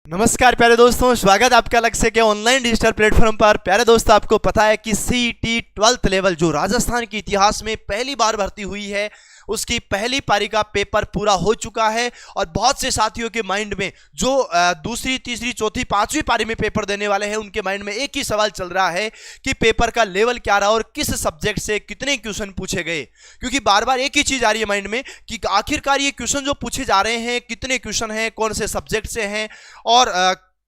नमस्कार प्यारे दोस्तों, स्वागत आपका लक्ष्य के ऑनलाइन डिजिटल प्लेटफॉर्म पर। प्यारे दोस्तों, आपको पता है कि सीईटी 12th लेवल जो राजस्थान के इतिहास में पहली बार भर्ती हुई है, उसकी पहली पारी का पेपर पूरा हो चुका है। और बहुत से साथियों के माइंड में जो दूसरी, तीसरी, चौथी, पांचवी पारी में पेपर देने वाले हैं, उनके माइंड में एक ही सवाल चल रहा है कि पेपर का लेवल क्या रहा और किस सब्जेक्ट से कितने क्वेश्चन पूछे गए। क्योंकि बार बार एक ही चीज आ रही है माइंड में कि आखिरकार ये क्वेश्चन जो पूछे जा रहे हैं, कितने क्वेश्चन हैं, कौन से सब्जेक्ट से हैं और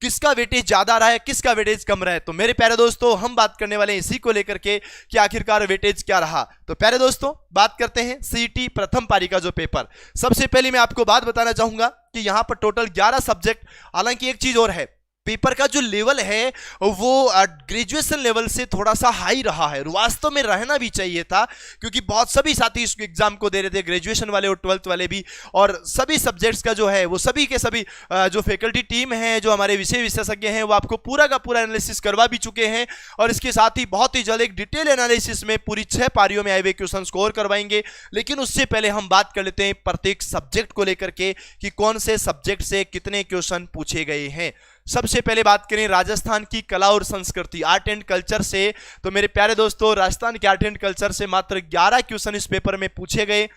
किसका वेटेज ज्यादा रहा है, किसका वेटेज कम रहा है। तो मेरे प्यारे दोस्तों, हम बात करने वाले हैं इसी को लेकर के कि आखिरकार वेटेज क्या रहा। तो प्यारे दोस्तों, बात करते हैं सीईटी प्रथम पारी का जो पेपर। सबसे पहले मैं आपको बात बताना चाहूंगा कि यहां पर टोटल 11 सब्जेक्ट। हालांकि एक चीज और है, पेपर का जो लेवल है वो ग्रेजुएशन लेवल से थोड़ा सा हाई रहा है। वास्तव में रहना भी चाहिए था, क्योंकि बहुत सभी साथी इस एग्जाम को दे रहे थे, ग्रेजुएशन वाले और 12th वाले भी। और सभी सब्जेक्ट्स का जो है वो सभी के सभी जो फैकल्टी टीम है, जो हमारे विषय विशेषज्ञ हैं, वो आपको पूरा का पूरा एनालिसिस करवा भी चुके हैं। और इसके साथ ही बहुत ही जल्द एक डिटेल एनालिसिस में पूरी 6 पारियों में आए हुए क्वेश्चन स्कोर करवाएंगे। लेकिन उससे पहले हम बात कर लेते हैं प्रत्येक सब्जेक्ट को लेकर के कि कौन से सब्जेक्ट से कितने क्वेश्चन पूछे गए हैं। सबसे पहले बात करें राजस्थान की कला और संस्कृति, आर्ट एंड कल्चर से। तो मेरे प्यारे दोस्तों, राजस्थान के आर्ट एंड कल्चर से मात्र 11 क्वेश्चन इस पेपर में पूछे गए।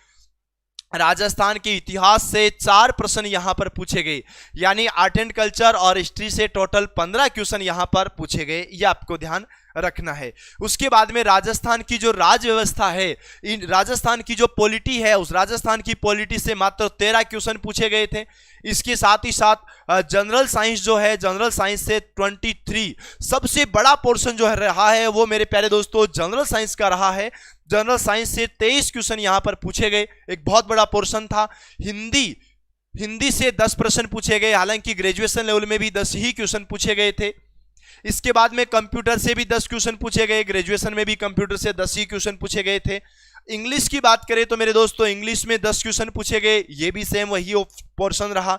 राजस्थान के इतिहास से 4 प्रश्न यहां पर पूछे गए, यानी आर्ट एंड कल्चर और हिस्ट्री से टोटल 15 क्वेश्चन यहां पर पूछे गए। ये आपको ध्यान रखना है। उसके बाद में राजस्थान की जो राज व्यवस्था है, इन राजस्थान की जो पॉलिटी है, उस राजस्थान की पॉलिटी से मात्र 13 क्वेश्चन पूछे गए थे। इसके साथ ही साथ जनरल साइंस जो है, जनरल साइंस से 23, सबसे बड़ा पोर्शन जो है रहा है वो मेरे प्यारे दोस्तों जनरल साइंस का रहा है। जनरल साइंस से 23 क्वेश्चन यहां पर पूछे गए, एक बहुत बड़ा पोर्शन था। हिंदी से 10 प्रश्न पूछे गए, हालांकि ग्रेजुएशन लेवल में भी 10 ही क्वेश्चन पूछे गए थे। इसके बाद में कंप्यूटर से भी 10 क्वेश्चन पूछे गए, ग्रेजुएशन में भी कंप्यूटर से 10 ही क्वेश्चन पूछे गए थे। इंग्लिश की बात करें तो मेरे दोस्तों, इंग्लिश में 10 क्वेश्चन पूछे गए, ये भी सेम वही पोर्शन रहा।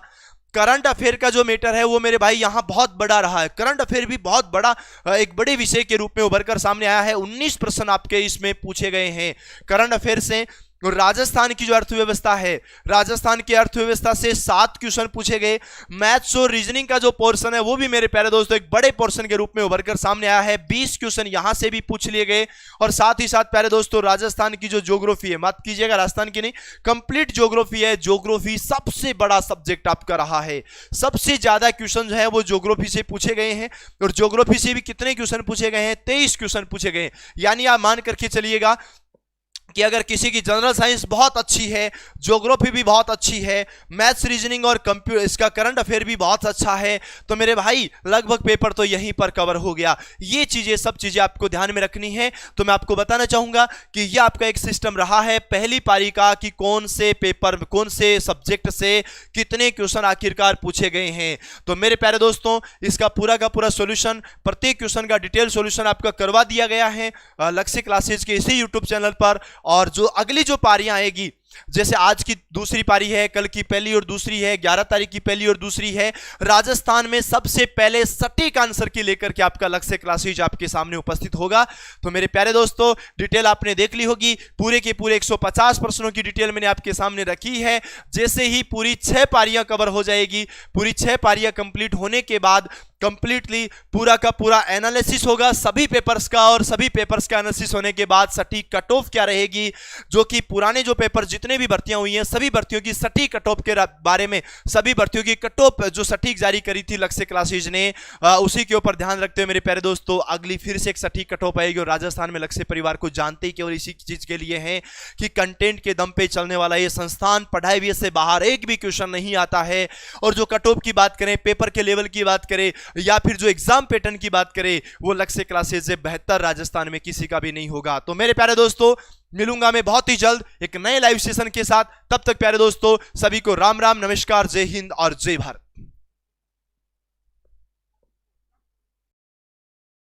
करंट अफेयर का जो मैटर है वो मेरे भाई यहां बहुत बड़ा रहा है। करंट अफेयर भी बहुत बड़ा एक बड़े विषय के रूप में उभरकर सामने आया है। 19 प्रश्न आपके इसमें पूछे गए हैं करंट अफेयर से। और राजस्थान की जो अर्थव्यवस्था है, राजस्थान की अर्थव्यवस्था से 7 क्वेश्चन पूछे गए। मैथ्स और रीजनिंग का जो पोर्शन है वो भी मेरे प्यारे दोस्तों एक बड़े पोर्शन के रूप में उभरकर सामने आया है। 20 क्वेश्चन यहां से भी पूछ लिए गए। और साथ ही साथ प्यारे दोस्तों, राजस्थान की जो ज्योग्राफी है, मत कीजिएगा राजस्थान की नहीं, कंप्लीट ज्योग्राफी है, ज्योग्राफी सबसे बड़ा सब्जेक्ट आपका रहा है। सबसे ज्यादा क्वेश्चन जो है वो ज्योग्राफी से पूछे गए हैं। और ज्योग्राफी से भी कितने क्वेश्चन पूछे गए हैं? 23 क्वेश्चन पूछे गए। यानी आप मान करके चलिएगा कि अगर किसी की जनरल साइंस बहुत अच्छी है, ज्योग्राफी भी बहुत अच्छी है, मैथ्स, रीजनिंग और कंप्यूटर, इसका करंट अफेयर भी बहुत अच्छा है, तो मेरे भाई लगभग पेपर तो यहीं पर कवर हो गया। ये चीजें, सब चीजें आपको ध्यान में रखनी है। तो मैं आपको बताना चाहूंगा कि ये आपका एक सिस्टम रहा है पहली पारी का कि कौन से पेपर, कौन से सब्जेक्ट से कितने क्वेश्चन आखिरकार पूछे गए हैं। तो मेरे प्यारे दोस्तों, इसका पूरा का पूरा सोल्यूशन, प्रत्येक क्वेश्चन का डिटेल सोल्यूशन आपका करवा दिया गया है लक्ष्य क्लासेज के इसी यूट्यूब चैनल पर। और जो अगली जो पारियां आएगी, जैसे आज की दूसरी पारी है, कल की पहली और दूसरी है, 11 तारीख की पहली और दूसरी है, राजस्थान में सबसे पहले सटीक आंसर की लेकर के आपका लक्ष्य क्लासेज आपके सामने उपस्थित होगा। तो मेरे प्यारे दोस्तों, डिटेल आपने देख ली होगी, पूरे के पूरे 150 प्रश्नों की डिटेल मैंने आपके सामने रखी है। जैसे ही पूरी 6 पारियां कवर हो जाएगी, पूरी 6 पारियां कंप्लीट होने के बाद कंप्लीटली पूरा का पूरा एनालिसिस होगा सभी पेपर्स का। और सभी पेपर्स का एनालिसिस होने के बाद सटीक कट ऑफ क्या रहेगी, जो कि पुराने जो पेपर जितने भी भर्तियां हुई हैं, सभी भर्तियों की सटीक कट ऑफ के बारे में, सभी भर्तियों की कट ऑफ जो सटीक जारी करी थी लक्ष्य क्लासेज ने, उसी के ऊपर ध्यान रखते हुए मेरे प्यारे दोस्तों, अगली फिर से एक सटीक कट ऑफ आएगी। और राजस्थान में लक्ष्य परिवार को जानते ही केवल इसी चीज के लिए है कि कंटेंट के दम पे चलने वाला ये संस्थान, पढ़ाई भी से बाहर एक भी क्वेश्चन नहीं आता है। और जो कट ऑफ की बात करें, पेपर के लेवल की बात करें, या फिर जो एग्जाम पैटर्न की बात करें, वो लक्ष्य क्लासेस से बेहतर राजस्थान में किसी का भी नहीं होगा। तो मेरे प्यारे दोस्तों, मिलूंगा मैं बहुत ही जल्द एक नए लाइव सेशन के साथ। तब तक प्यारे दोस्तों, सभी को राम राम, नमस्कार, जय हिंद और जय भारत।